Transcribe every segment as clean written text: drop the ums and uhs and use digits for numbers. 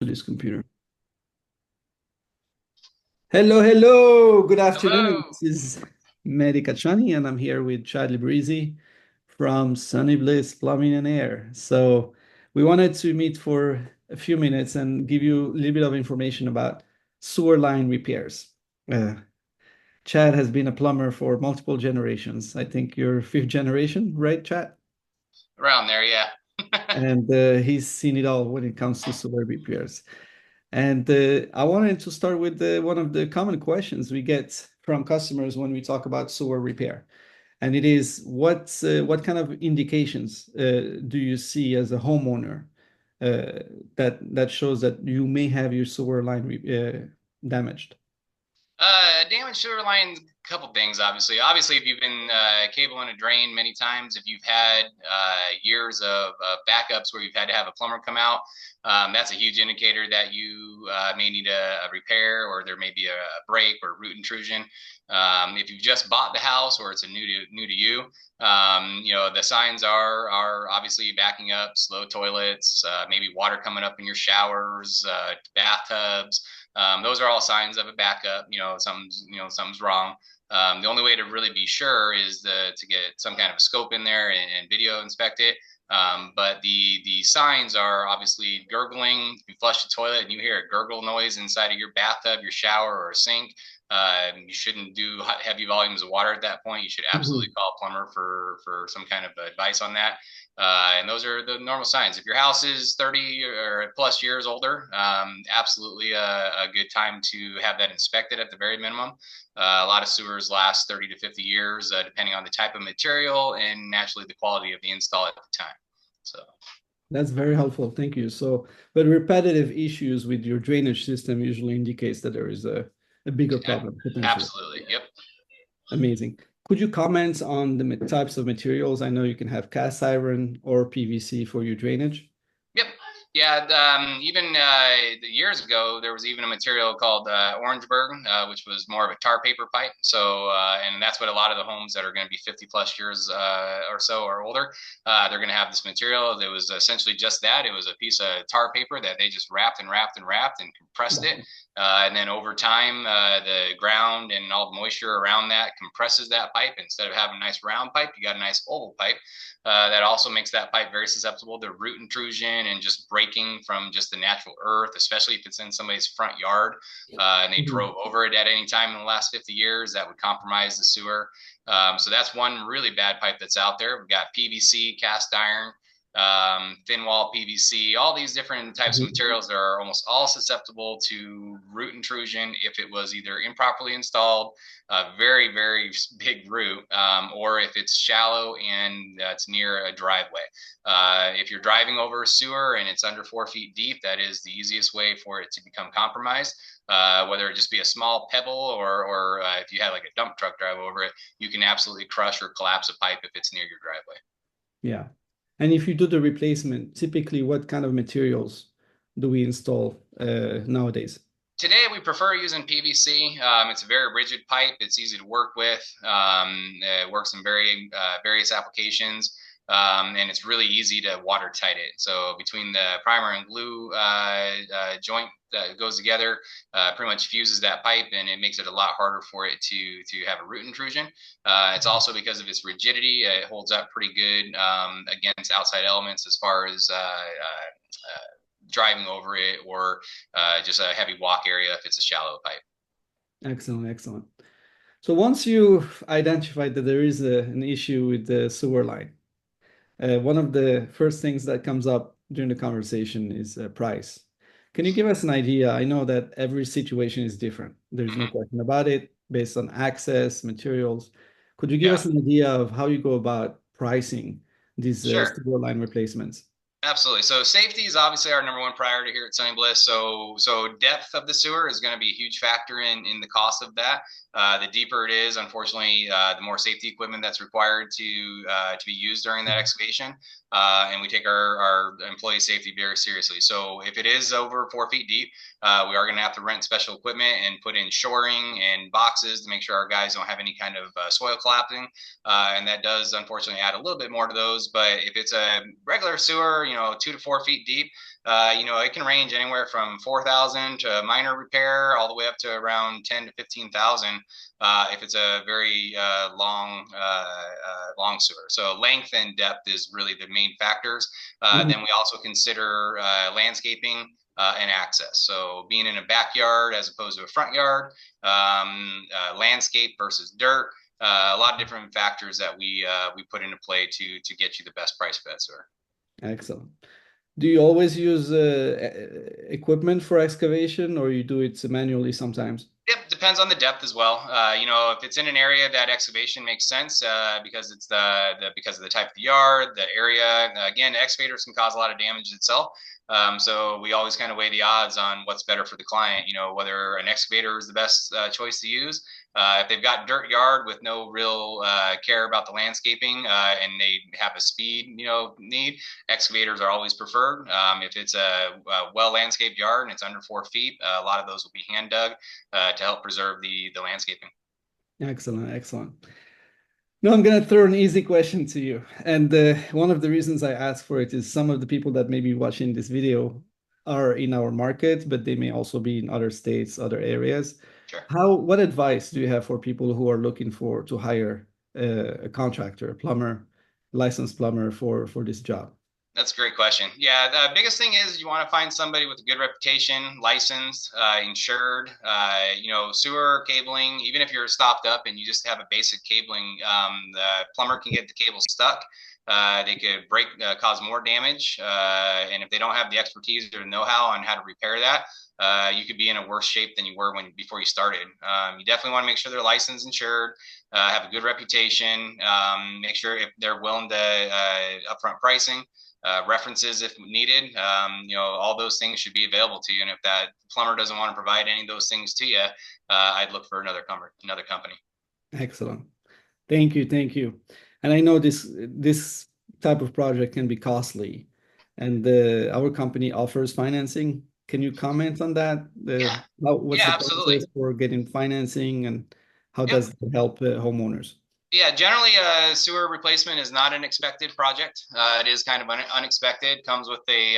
this computer. Hello, hello. Good afternoon. Hello. This is Mehdi Kachani, and I'm here with Chad Librizzi from Sunny Bliss Plumbing and Air. So we wanted to meet for a few minutes and give you a little bit of information about sewer line repairs. Uh, Chad has been a plumber for multiple generations. I think you're fifth generation, right, Chad? Around there, yeah. And he's seen it all when it comes to sewer repairs. And I wanted to start with one of the common questions we get from customers when we talk about sewer repair. And it is what kind of indications do you see as a homeowner that shows that you may have your sewer line damaged? Damaged sewer lines, a couple things, obviously. Obviously, if you've been cabling a drain many times, if you've had years of backups where you've had to have a plumber come out, that's a huge indicator that you may need a repair, or there may be a break or root intrusion. If you've just bought the house or it's a new to you, the signs are obviously backing up, slow toilets, maybe water coming up in your showers, bathtubs. Those are all signs of a backup. Something's wrong. The only way to really be sure is to get some kind of a scope in there and video inspect it. But the signs are obviously gurgling. If you flush the toilet and you hear a gurgle noise inside of your bathtub, your shower, or a sink, you shouldn't do heavy volumes of water at that point. You should absolutely Mhm. call a plumber for some kind of advice on that. And those are the normal signs. If your house is 30 or plus years older, absolutely a good time to have that inspected at the very minimum. A lot of sewers last 30 to 50 years, depending on the type of material and naturally the quality of the install at the time. So, That's very helpful. Thank you. So, but repetitive issues with your drainage system usually indicates that there is a bigger yeah, problem potentially. absolutely. Yep. Amazing. Could you comment on the types of materials? I know you can have cast iron or PVC for your drainage. Yep. Yeah. Even years ago, there was even a material called Orangeburg, which was more of a tar paper pipe. So, and that's what a lot of the homes that are going to be 50 plus years or so or older, they're going to have this material. It was essentially just that. It was a piece of tar paper that they just wrapped and wrapped and wrapped and compressed it. Wow. And then over time, the ground and all the moisture around that compresses that pipe. Instead of having a nice round pipe, you got a nice oval pipe. That also makes that pipe very susceptible to root intrusion and just breaking from just the natural earth, especially if it's in somebody's front yard and they Mhm. drove over it at any time in the last 50 years. That would compromise the sewer. So that's one really bad pipe that's out there. We've got PVC, cast iron, thin wall PVC, all these different types of Mhm. materials that are almost all susceptible to root intrusion if it was either improperly installed, a very, very big root, or if it's shallow and it's near a driveway. If you're driving over a sewer and it's under 4 feet deep, that is the easiest way for it to become compromised. Whether it just be a small pebble or if you had like a dump truck drive over it, you can absolutely crush or collapse a pipe if it's near your driveway. Yeah. And if you do the replacement, typically what kind of materials do we install nowadays? Today we prefer using PVC. It's a very rigid pipe. It's easy to work with. It works in various applications, and it's really easy to watertight it. So between the primer and glue joint that goes together, pretty much fuses that pipe, and it makes it a lot harder for it to have a root intrusion. It's also because of its rigidity, it holds up pretty good against outside elements as far as driving over it or just a heavy walk area if it's a shallow pipe. Excellent, excellent. So once you identified that there is an issue with the sewer line, one of the first things that comes up during the conversation is price. Can you give us an idea? I know that every situation is different. There's no Mm-hmm. question about it, based on access, materials. Could you give Yeah, us an idea of how you go about pricing these sure. sewer line replacements? Absolutely. So safety is obviously our number one priority here at Sunny Bliss. So depth of the sewer is going to be a huge factor in the cost of that. The deeper it is, unfortunately, the more safety equipment that's required to be used during that excavation. And we take our employee safety very seriously. So if it is over 4 feet deep, we are going to have to rent special equipment and put in shoring and boxes to make sure our guys don't have any kind of soil collapsing. And that does unfortunately add a little bit more to those. But if it's a regular sewer, 2 to 4 feet deep, It can range anywhere from 4,000 to minor repair, all the way up to around 10 to 15,000 if it's a very long sewer. So length and depth is really the main factors. Mhm. Then we also consider landscaping and access. So being in a backyard as opposed to a front yard, landscape versus dirt. A lot of different factors that we put into play to get you the best price for that sewer. Excellent. Do you always use equipment for excavation, or you do it manually sometimes? Yep, depends on the depth as well. If it's in an area that excavation makes sense because it's because of the type of the yard, the area. Again, excavators can cause a lot of damage itself. So we always kind of weigh the odds on what's better for the client. Whether an excavator is the best choice to use. If they've got dirt yard with no real care about the landscaping and they have a speed need, excavators are always preferred. If it's a well landscaped yard and it's under 4 feet, a lot of those will be hand dug to help preserve the landscaping. Excellent, excellent. No, I'm gonna throw an easy question to you. And one of the reasons I ask for it is some of the people that may be watching this video are in our market, but they may also be in other states, other areas. Sure. What advice do you have for people who are looking to hire a contractor, a plumber, licensed plumber for this job? That's a great question. Yeah, the biggest thing is you want to find somebody with a good reputation, licensed, insured. Sewer cabling. Even if you're stopped up and you just have a basic cabling, the plumber can get the cable stuck. They could cause more damage, and if they don't have the expertise or know-how on how to repair that, you could be in a worse shape than you were before you started. You definitely want to make sure they're licensed, insured, have a good reputation. Make sure if they're willing to upfront pricing. References if needed. All those things should be available to you. And if that plumber doesn't want to provide any of those things to you, I'd look for another company. Excellent. Thank you, thank you. And I know this type of project can be costly, and our company offers financing. Can you comment on that? Yeah, What's yeah, the absolutely. process for getting financing, and how Yep. does it help homeowners? Yeah, generally, sewer replacement is not an expected project. It is kind of unexpected. Comes with a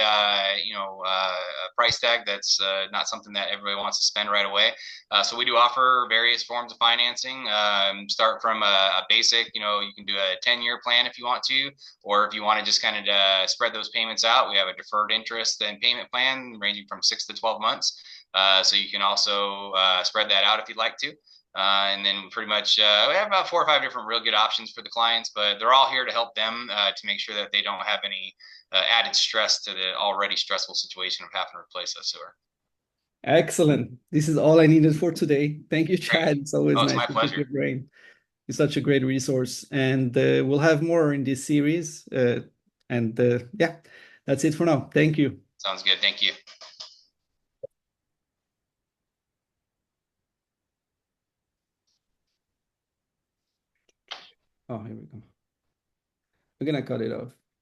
price tag that's not something that everybody wants to spend right away. So we do offer various forms of financing. Start from a basic, you can do a 10-year plan if you want to, or if you want to just kind of spread those payments out, we have a deferred interest and payment plan ranging from 6 to 12 months. So you can also spread that out if you'd like to. And then pretty much we have about 4 or 5 different real good options for the clients, but they're all here to help them to make sure that they don't have any added stress to the already stressful situation of having to replace a sewer. Excellent. This is all I needed for today. Thank you, Great. Chad. It's always Oh, it's nice my to pick pleasure. your brain. You're such a great resource, and we'll have more in this series. And yeah, that's it for now. Thank you. Sounds good. Thank you. Oh, here we go. We're gonna cut it off.